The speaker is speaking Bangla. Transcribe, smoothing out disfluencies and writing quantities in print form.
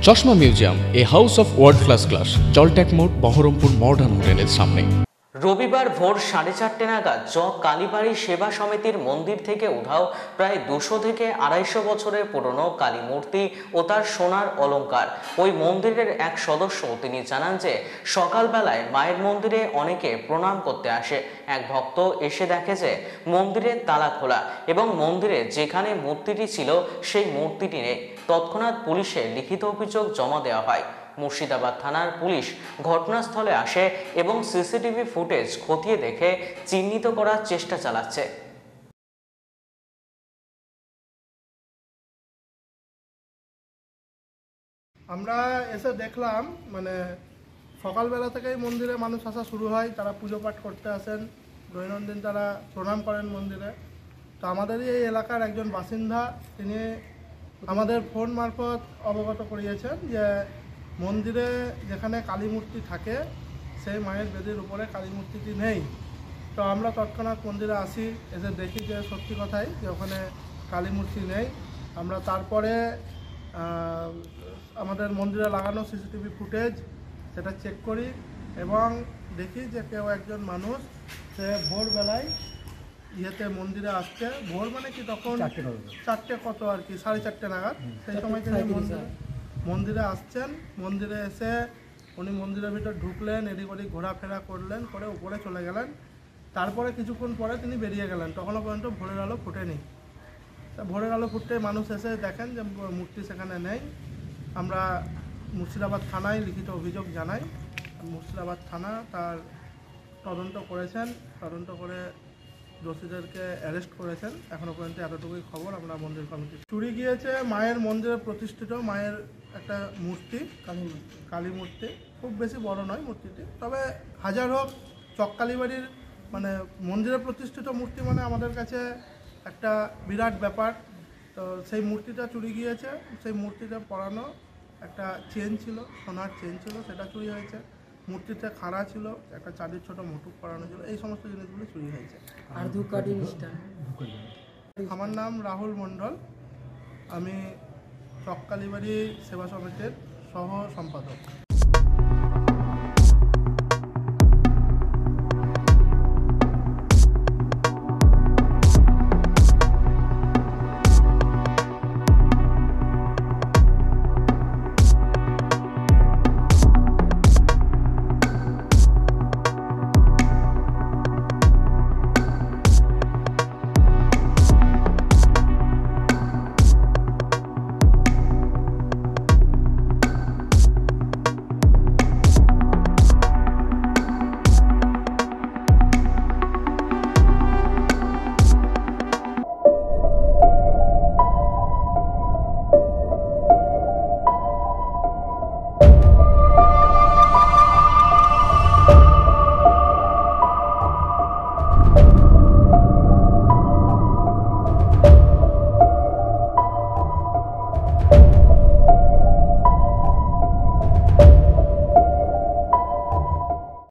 চশমা museum, a house of world class, জলট্যাক মোড়, বহরমপুর মডার্ন হোটেলের সামনে। রবিবার ভোর 4:30 নাগাদ কালীবাড়ি সেবা সমিতির মন্দির থেকে উধাও প্রায় 200 থেকে 250 বছরের পুরনো কালী মূর্তি ও তার সোনার অলংকার। ওই মন্দিরের এক সদস্য তিনি জানান যে সকালবেলায় মায়ের মন্দিরে অনেকে প্রণাম করতে আসে। এক ভক্ত এসে দেখে যে মন্দিরের তালা খোলা এবং মন্দিরে যেখানে মূর্তিটি ছিল সেই মূর্তিটি নেই। তৎক্ষণাৎ পুলিশে লিখিত অভিযোগ জমা দেওয়া হয়। মুর্শিদাবাদ থানার পুলিশ ঘটনাস্থলে আসে এবং সিসিটিভি ফুটেজ খতিয়ে দেখে চিহ্নিত করার চেষ্টা চালাচ্ছে। আমরা এসে দেখলাম সকালবেলা থেকেই মন্দিরে মানুষ আসা শুরু হয়, তারা পুজো পাঠ করতে আসেন, দৈনন্দিন তারা প্রণাম করেন মন্দিরে। তো আমাদেরই এই এলাকার একজন বাসিন্দা তিনি আমাদের ফোন মারফত অবগত করিয়েছেন যে মন্দিরে যেখানে কালী মূর্তি থাকে সেই মায়ের বেদির উপরে কালী মূর্তিটি নেই। তো আমরা তৎক্ষণাৎ মন্দিরে আসি, এসে দেখি যে সত্যি কথাই যে ওখানে কালী মূর্তি নেই। আমরা তারপরে আমাদের মন্দিরে লাগানো সিসিটিভি ফুটেজ সেটা চেক করি এবং দেখি যে কেউ একজন মানুষ সে ভোরবেলায় মন্দিরে আসছে। ভোর মানে কি তখন 4টে কত আর কি 4:30 নাগাদ, সেই সময় তিনি মন্দিরে আসছেন। মন্দিরে এসে উনি মন্দিরের ভিতর ঢুকলেন, এদিক ওদিক ঘোরাফেরা করলেন, করে উপরে চলে গেলেন। তারপরে কিছুক্ষণ পরে তিনি বেরিয়ে গেলেন, তখনও পর্যন্ত ভোরের আলো ফুটেনি। ভোরের আলো ফুটতে মানুষ এসে দেখেন যে মূর্তি সেখানে নেই। আমরা মুর্শিদাবাদ থানায় লিখিত অভিযোগ জানাই। মুর্শিদাবাদ থানা তার তদন্ত করেছেন, তদন্ত করে দোষীদেরকে অ্যারেস্ট করেছেন। এখনও পর্যন্ত এতটুকুই খবর আমরা মন্দির কমিটি। চুরি গিয়েছে মায়ের মন্দিরে প্রতিষ্ঠিত মায়ের একটা মূর্তি, কালী মূর্তি। খুব বেশি বড় নয় মূর্তিটি, তবে হাজার হোক কালীবাড়ির মন্দিরে প্রতিষ্ঠিত মূর্তি আমাদের কাছে একটা বিরাট ব্যাপার। তো সেই মূর্তিটা চুরি গিয়েছে। সেই মূর্তিটা পরানো একটা চেন ছিল, সোনার চেন ছিল, সেটা চুরি হয়েছে। মূর্তিতে খাড়া ছিল, একটা চাঁদির ছোট মুটুক পরানো ছিল, এই সমস্ত জিনিসগুলো চুরি হয়েছে। আর আমার নাম রাহুল মণ্ডল, আমি কালীবাড়ি সেবা সমিতির সহ সম্পাদক।